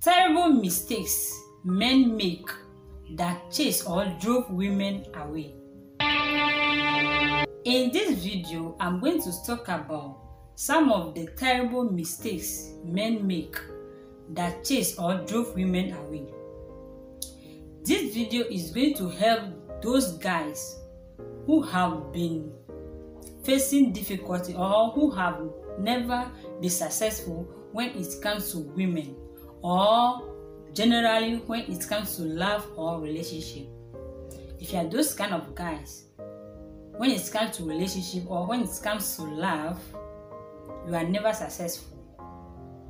Terrible mistakes men make that chase or drove women away. In this video, I'm going to talk about some of the terrible mistakes men make that chase or drove women away. This video is going to help those guys who have been facing difficulty or who have never been successful when it comes to women, or generally when it comes to love or relationship. If you are those kind of guys, when it comes to relationship or when it comes to love, you are never successful.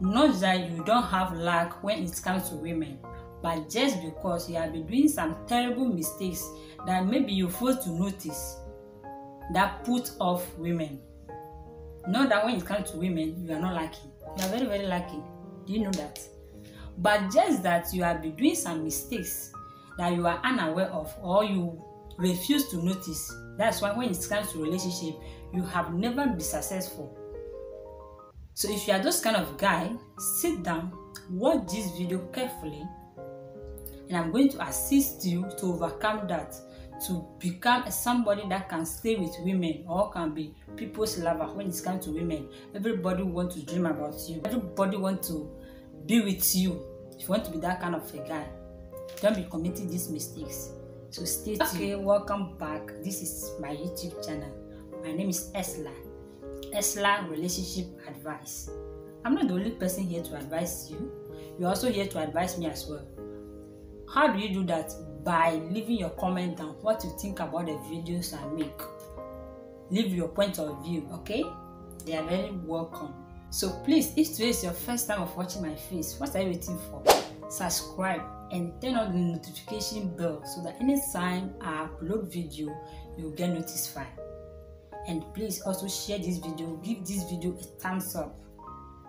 Not that you don't have luck when it comes to women, but just because you have been doing some terrible mistakes that maybe you fail to notice that put off women. Not that when it comes to women, you are not lucky. You are very, very lucky. Do you know that? But just that you have been doing some mistakes that you are unaware of or you refuse to notice. That's why when it comes to relationship, you have never been successful. So if you are those kind of guy, sit down, watch this video carefully, and I'm going to assist you to overcome that, to become somebody that can stay with women or can be people's lover when it comes to women. Everybody wants to dream about you. Everybody wants to be with you. If you want to be that kind of a guy, don't be committing these mistakes. So stay tuned. Okay, welcome back. This is my YouTube channel. My name is Esla Relationship Advice. I'm not the only person here to advise you. You're also here to advise me as well. How do you do that? By leaving your comment down, what you think about the videos I make. Leave your point of view, okay? They are very welcome. So please, if today is your first time of watching my face, what are you waiting for? Subscribe and turn on the notification bell so that anytime I upload video, you'll get notified. And please also share this video, give this video a thumbs up.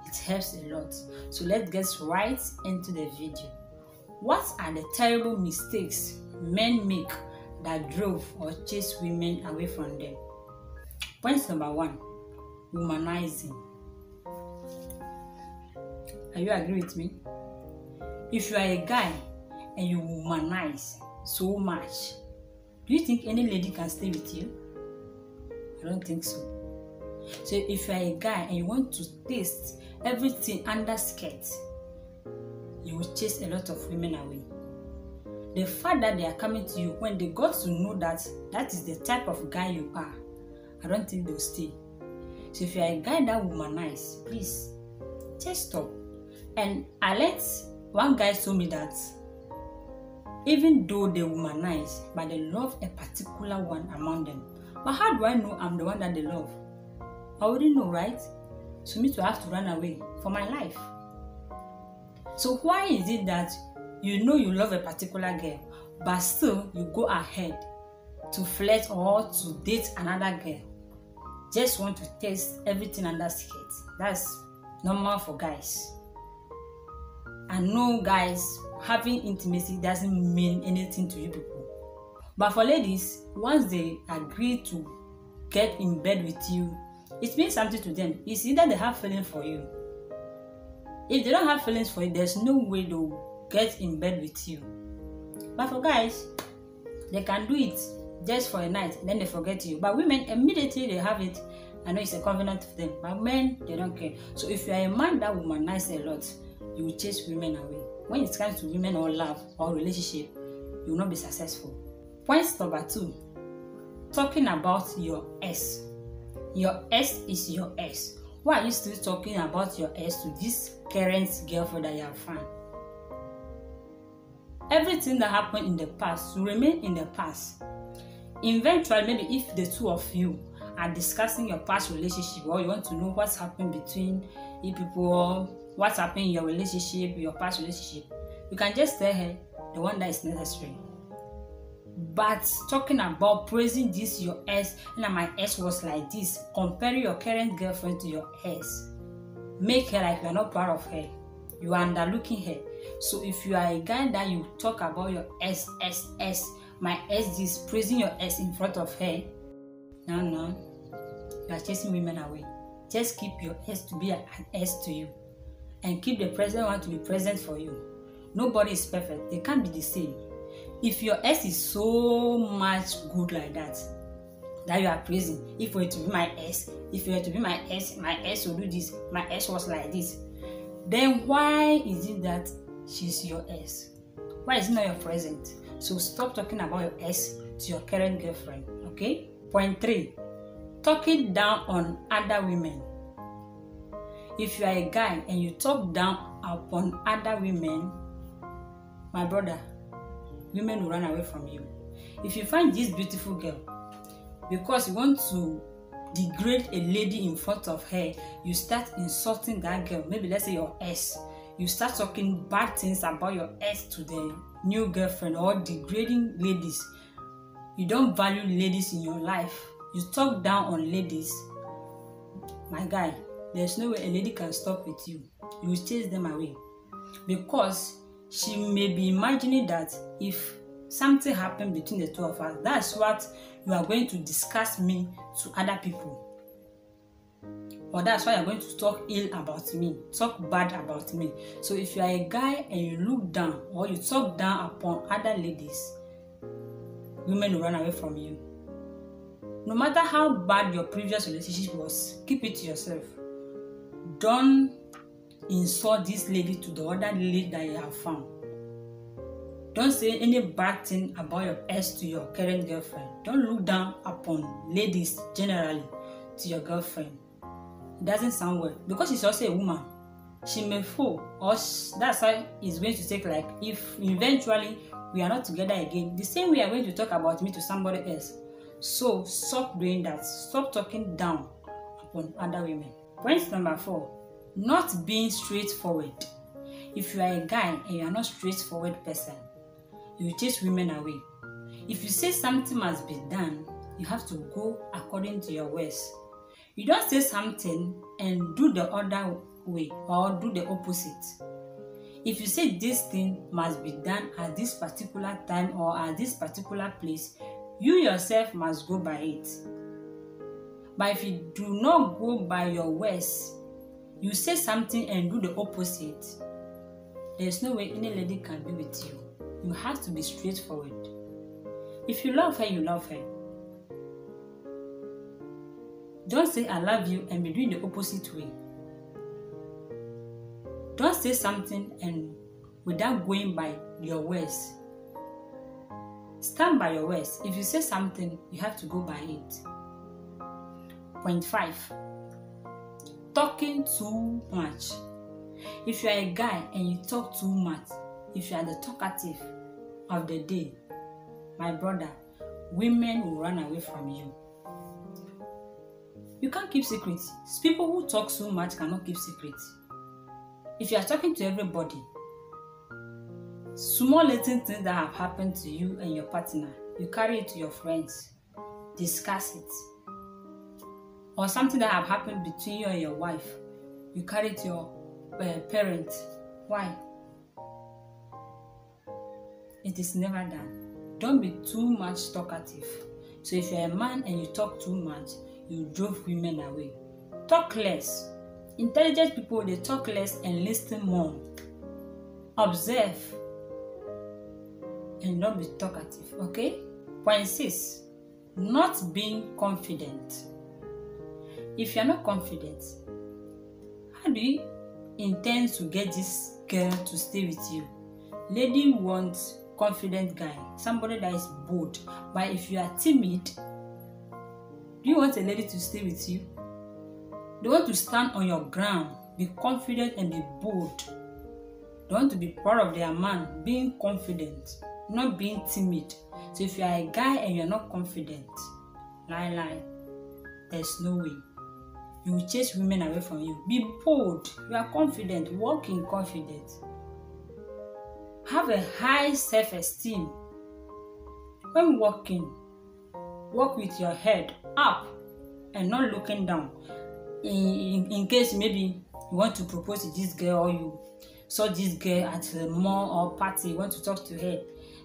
It helps a lot. So let's get right into the video. What are the terrible mistakes men make that drove or chased women away from them? Point number 1, humanizing. Are you agree with me? If you are a guy and you humanize so much, do you think any lady can stay with you? I don't think so. So if you are a guy and you want to taste everything under skirt, you will chase a lot of women away. The fact that they are coming to you, when they got to know that that is the type of guy you are, I don't think they'll stay. So if you are a guy that womanize, please just stop. And one guy told me that even though they womanize, but they love a particular one among them. But how do I know I'm the one that they love? I wouldn't know, right? So me to have to run away for my life. So why is it that you know you love a particular girl, but still you go ahead to flirt or to date another girl? Just want to taste everything under skirt. That's normal for guys. I know guys, having intimacy doesn't mean anything to you people. But for ladies, once they agree to get in bed with you, it means something to them. It's either they have feelings for you. If they don't have feelings for you, there's no way they'll get in bed with you. But for guys, they can do it just for a night, then they forget you. But women, immediately they have it. I know it's a covenant for them, but men, they don't care. So if you are a man that womanizes a lot, you will chase women away. When it comes to women or love or relationship, you will not be successful. Point number 2, talking about your ex. Your ex is your ex. Why are you still talking about your ex to this current girlfriend that you have found? Everything that happened in the past will remain in the past. Eventually, maybe if the two of you are discussing your past relationship, or you want to know what's happened between you people, or what's happened in your relationship, your past relationship, you can just tell her the one that is necessary. But talking about praising this your ex, and my ex was like this, comparing your current girlfriend to your ex, make her like you are not proud of her, you are underlooking her. So if you are a guy that you talk about your ex, my ex is praising your ex in front of her, no, you are chasing women away. Just keep your ex to be an ex to you, and keep the present one to be present for you. Nobody is perfect. They can't be the same. If your ex is so much good like that you are praising, if you were to be my ex, my ex will do this, my ex was like this, then why is it that she's your ex? Why is it not your present? So stop talking about your ex to your current girlfriend, okay? Point 3, talking down on other women. If you are a guy and you talk down upon other women, my brother, women will run away from you. If you find this beautiful girl, because you want to degrade a lady in front of her, you start insulting that girl, maybe let's say your ex, you start talking bad things about your ex to the new girlfriend, or degrading ladies. You don't value ladies in your life. You talk down on ladies. My guy, there's no way a lady can stop with you. You will chase them away, because she may be imagining that if something happened between the two of us, that's what you are going to discuss me to other people, or that's why you're going to talk ill about me, talk bad about me. So if you are a guy and you look down or you talk down upon other ladies, women will run away from you. No matter how bad your previous relationship was, keep it to yourself. Don't insult this lady to the other lady that you have found. Don't say any bad thing about your ex to your current girlfriend. Don't look down upon ladies generally to your girlfriend. It doesn't sound well, because she's also a woman. She may fall, or that's why it's going to take, like, if eventually we are not together again, the same way you are going to talk about me to somebody else. So stop doing that. Stop talking down upon other women. Point number 4, not being straightforward. If you are a guy and you are not straightforward person, you chase women away. If you say something must be done, you have to go according to your words. You don't say something and do the other way, or do the opposite. If you say this thing must be done at this particular time or at this particular place, you yourself must go by it. But if you do not go by your words, you say something and do the opposite, there's no way any lady can be with you. You have to be straightforward. If you love her, you love her. Don't say I love you and be doing the opposite way. Don't say something and without going by your words. Stand by your words. If you say something, you have to go by it. Point 5, talking too much. If you are a guy and you talk too much, if you are the talkative of the day, my brother, women will run away from you. You can't keep secrets. People who talk so much cannot keep secrets. If you are talking to everybody, small little things that have happened to you and your partner, you carry it to your friends, discuss it. Or something that have happened between you and your wife, you carry it to your parents. Why? It is never done. Don't be too much talkative. So if you're a man and you talk too much, you drove women away. Talk less. Intelligent people, they talk less and listen more. Observe and don't be talkative, okay? Point 6, not being confident. If you're not confident, how do you intend to get this girl to stay with you? Lady wants confident guy, somebody that is bold. But if you are timid, do you want a lady to stay with you? They want to stand on your ground, be confident and be bold. They want to be proud of their man, being confident, not being timid. So if you are a guy and you're not confident, lie, there's no way. You will chase women away from you. Be bold. You are confident. Walk in confidence. Have a high self-esteem. When walking, walk with your head up and not looking down. In case maybe you want to propose to this girl, or you saw this girl at a mall or party, you want to talk to her,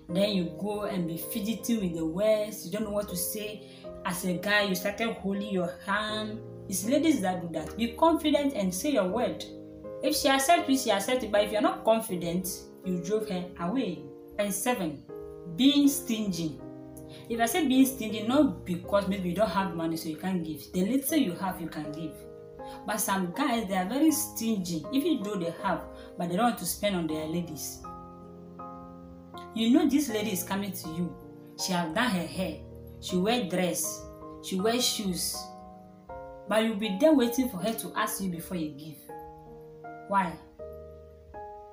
then you go and be fidgeting with the words, you don't know what to say. As a guy, you started holding your hand. It's ladies that do that. Be confident and say your word. If she accepts you, she accepts you. But if you're not confident, you drove her away. And 7, being stingy. If I say being stingy, not because maybe you don't have money so you can't give. The little you have, you can give. But some guys, they are very stingy, even though they have, but they don't want to spend on their ladies. You know this lady is coming to you. She have done her hair. She wear dress. She wear shoes. But you'll be there waiting for her to ask you before you give. Why?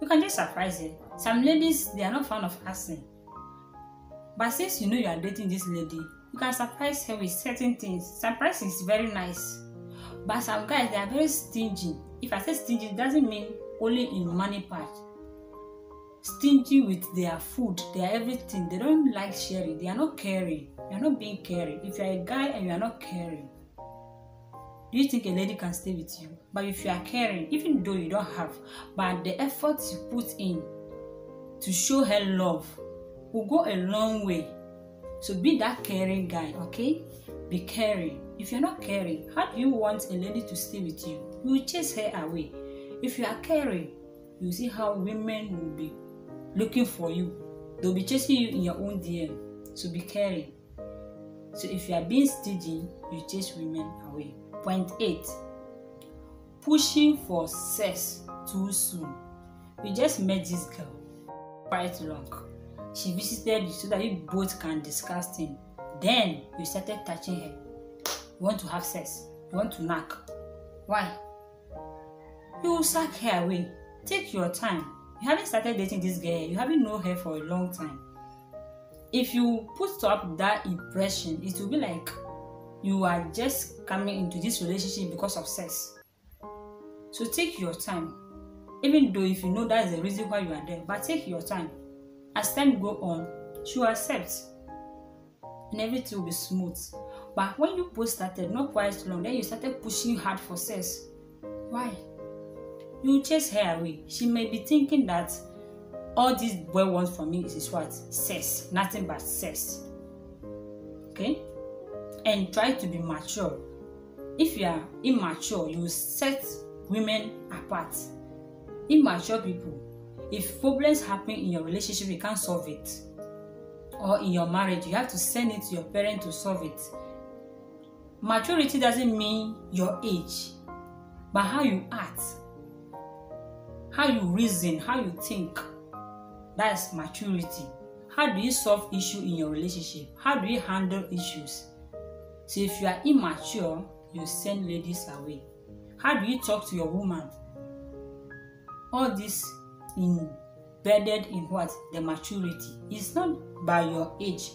You can just surprise her. Some ladies, they are not fond of asking. But since you know you are dating this lady, you can surprise her with certain things. Surprise is very nice. But some guys, they are very stingy. If I say stingy, it doesn't mean only in money part. Stingy with their food, their everything. They don't like sharing. They are not caring. You are not being caring. If you are a guy and you are not caring, do you think a lady can stay with you? But if you are caring, even though you don't have, but the effort you put in to show her love will go a long way. So be that caring guy, okay? Be caring. If you're not caring, how do you want a lady to stay with you? You will chase her away. If you are caring, you see how women will be looking for you. They'll be chasing you in your own DM. So be caring. So if you are being stingy, you chase women away. Point 8, pushing for sex too soon. You just met this girl quite long. She visited you so that you both can discuss things. Then you started touching her. You want to have sex. You want to knock. Why? You will sack her away. Take your time. You haven't started dating this girl. You haven't known her for a long time. If you put up that impression, it will be like you are just coming into this relationship because of sex. So take your time. Even though if you know that is the reason why you are there, but take your time. As time go on, she will accept. And everything will be smooth. But when you both started, not quite long, then you started pushing hard for sex. Why? You chase her away. She may be thinking that all this boy wants from me is what? Sex. Nothing but sex. Okay? And try to be mature. If you are immature, you set women apart. Immature people, if problems happen in your relationship, you can't solve it. Or in your marriage, you have to send it to your parent to solve it. Maturity doesn't mean your age, but how you act, how you reason, how you think. That's maturity. How do you solve issues in your relationship? How do you handle issues? So if you are immature, you send ladies away. How do you talk to your woman? All this embedded in what? The maturity. It's not by your age,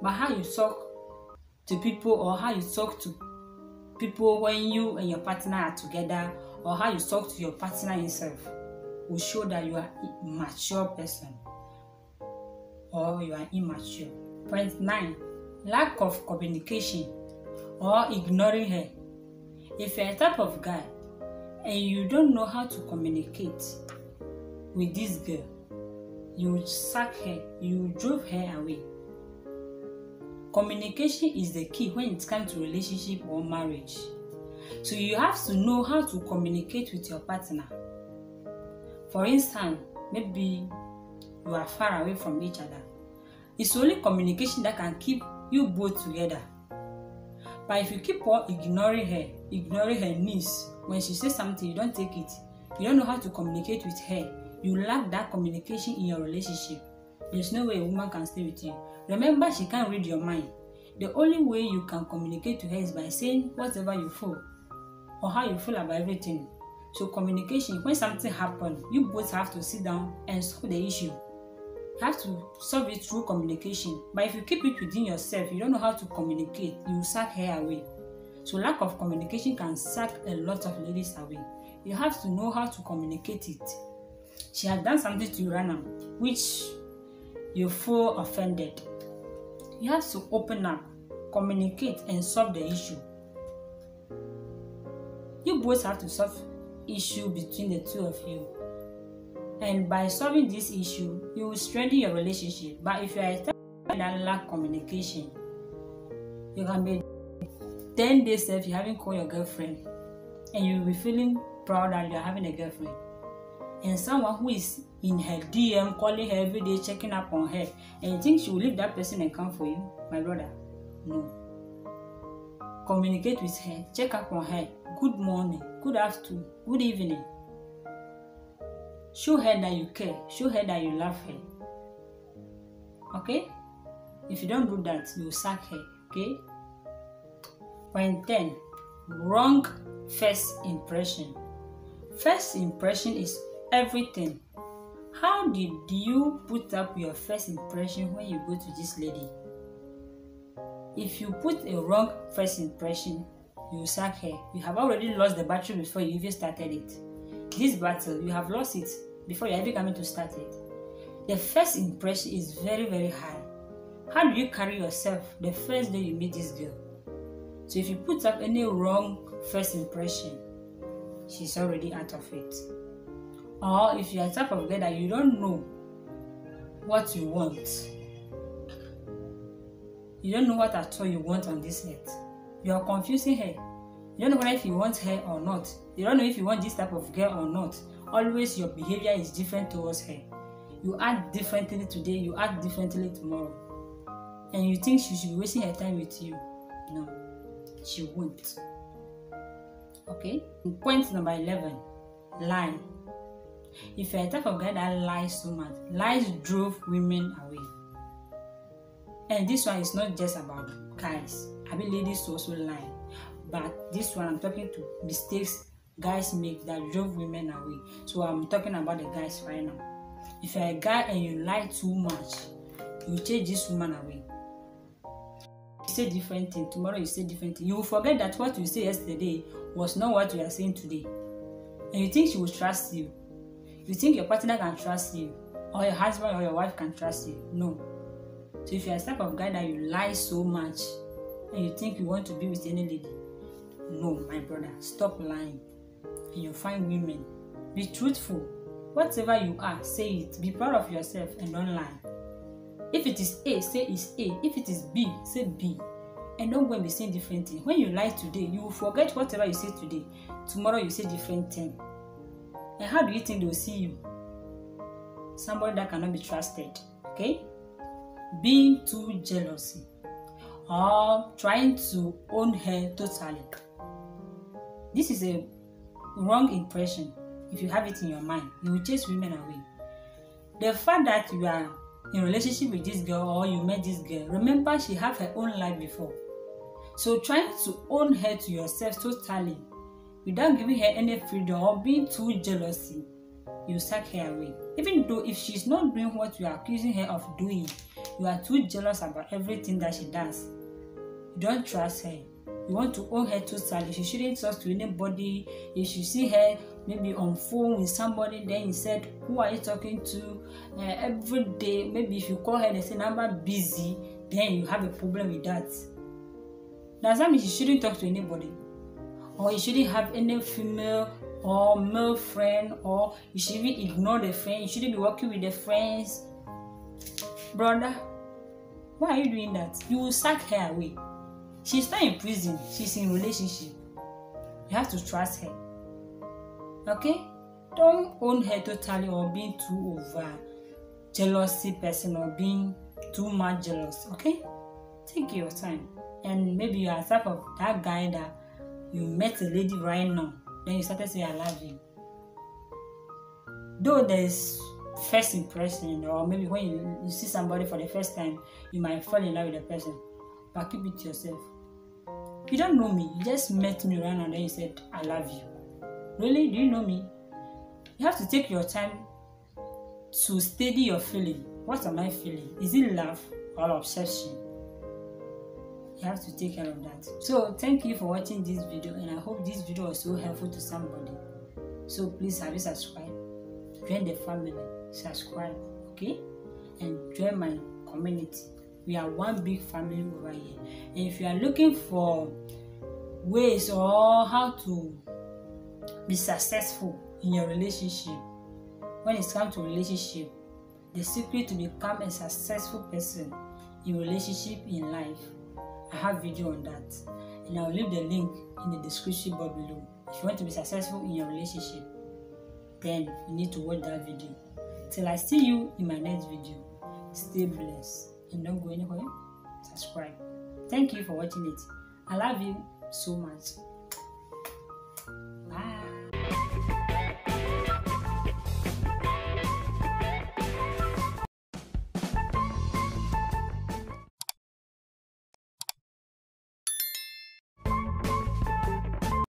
but how you talk to people, or how you talk to people when you and your partner are together, or how you talk to your partner himself will show that you are a mature person or you are immature. Point 9, lack of communication or ignoring her. If you're a type of guy and you don't know how to communicate with this girl, you sack her, you drove her away. Communication is the key when it comes to relationship or marriage. So you have to know how to communicate with your partner. For instance, maybe you are far away from each other. It's only communication that can keep you both together. But if you keep on ignoring her needs, when she says something, you don't take it. You don't know how to communicate with her. You lack that communication in your relationship. There's no way a woman can stay with you. Remember, she can't read your mind. The only way you can communicate to her is by saying whatever you feel or how you feel about everything. So communication, when something happens, you both have to sit down and solve the issue. You have to solve it through communication. But if you keep it within yourself, you don't know how to communicate, you sack her away. So lack of communication can sack a lot of ladies away. You have to know how to communicate it. She has done something to you random, which you feel offended. You have to open up, communicate, and solve the issue. You both have to solve issue between the two of you. And by solving this issue, you will strengthen your relationship. But if you are a type that lack communication, you can be 10 days if you haven't called your girlfriend, and you will be feeling proud that you are having a girlfriend. and someone who is in her DM calling her every day, checking up on her, and you think she will leave that person and come for you, my brother? No. Communicate with her, check up on her. Good morning, good afternoon, good evening. Show her that you care, show her that you love her. Okay? If you don't do that, you will sack her. Okay? Point 10. Wrong first impression. First impression is everything. How did you put up your first impression when you go to this lady? If you put a wrong first impression, you sack her. You have already lost the battle before you even started it. This battle, you have lost it before you're even coming to start it. The first impression is very, very high. How do you carry yourself the first day you meet this girl? So if you put up any wrong first impression, she's already out of it. Or if you're a type of girl that you don't know what you want, you don't know what at all you want on this earth, you are confusing her. You don't know whether if you want her or not. You don't know if you want this type of girl or not. Always your behavior is different towards her. You act differently today, you act differently tomorrow. And you think she should be wasting her time with you. No, she won't. Okay? Point number 11. Lie. If you're a type of guy that lies so much, lies drove women away. And this one is not just about guys. I mean, ladies also lie. But this one, I'm talking to mistakes guys make that drove women away. So I'm talking about the guys right now. If you're a guy and you lie too much, you chase this woman away. You say different thing, tomorrow you say different thing. You will forget that what you said yesterday was not what you are saying today. And you think she will trust you. You think your partner can trust you, or your husband or your wife can trust you. No. So if you're a type of guy that you lie so much and you think you want to be with any lady, no, my brother, stop lying. And you'll find women. Be truthful. Whatever you are, say it. Be proud of yourself and don't lie. If it is A, say it's A. If it is B, say B. And don't go and be saying different things. When you lie today, you will forget whatever you say today. Tomorrow you say different thing. And how do you think they will see you? Somebody that cannot be trusted. Okay? Being too jealousy. Or trying to own her totally. This is a wrong impression. If you have it in your mind, you will chase women away. The fact that you are in a relationship with this girl or you met this girl, remember she had her own life before. So trying to own her to yourself totally without giving her any freedom or being too jealousy, you sack her away. Even though if she's not doing what you are accusing her of doing, you are too jealous about everything that she does. You don't trust her. You want to own her totally. She shouldn't talk to anybody. If you see her maybe on phone with somebody, then you said, who are you talking to? Every day, maybe if you call her, they say number busy, then you have a problem with that. Does that mean she shouldn't talk to anybody? Or you shouldn't have any female or male friend, or you should even ignore the friend. You shouldn't be working with the friends. Brother, why are you doing that? You will sack her away. She's not in prison. She's in a relationship. You have to trust her. Okay? Don't own her totally or being too over jealousy person or being too much jealous. Okay? Take your time. And maybe you are a type of that guy that you met a lady right now. Then you started saying, I love you. Though there's first impression, or maybe when you see somebody for the first time, you might fall in love with the person. But keep it to yourself. You don't know me. You just met me right now and then you said, I love you. Really? Do you know me? You have to take your time to steady your feeling. What am I feeling? Is it love or obsession? You have to take care of that. So thank you for watching this video, and I hope this video was so helpful to somebody. So please, have you subscribed? Join the family. Subscribe. Okay? And join my community. We are one big family over here. And if you are looking for ways or how to be successful in your relationship, when it comes to relationship, the secret to become a successful person in relationship in life, I have video on that. And I will leave the link in the description box below. If you want to be successful in your relationship, then you need to watch that video. Till I see you in my next video, stay blessed and don't go anywhere. Subscribe. Thank you for watching it. I love you so much.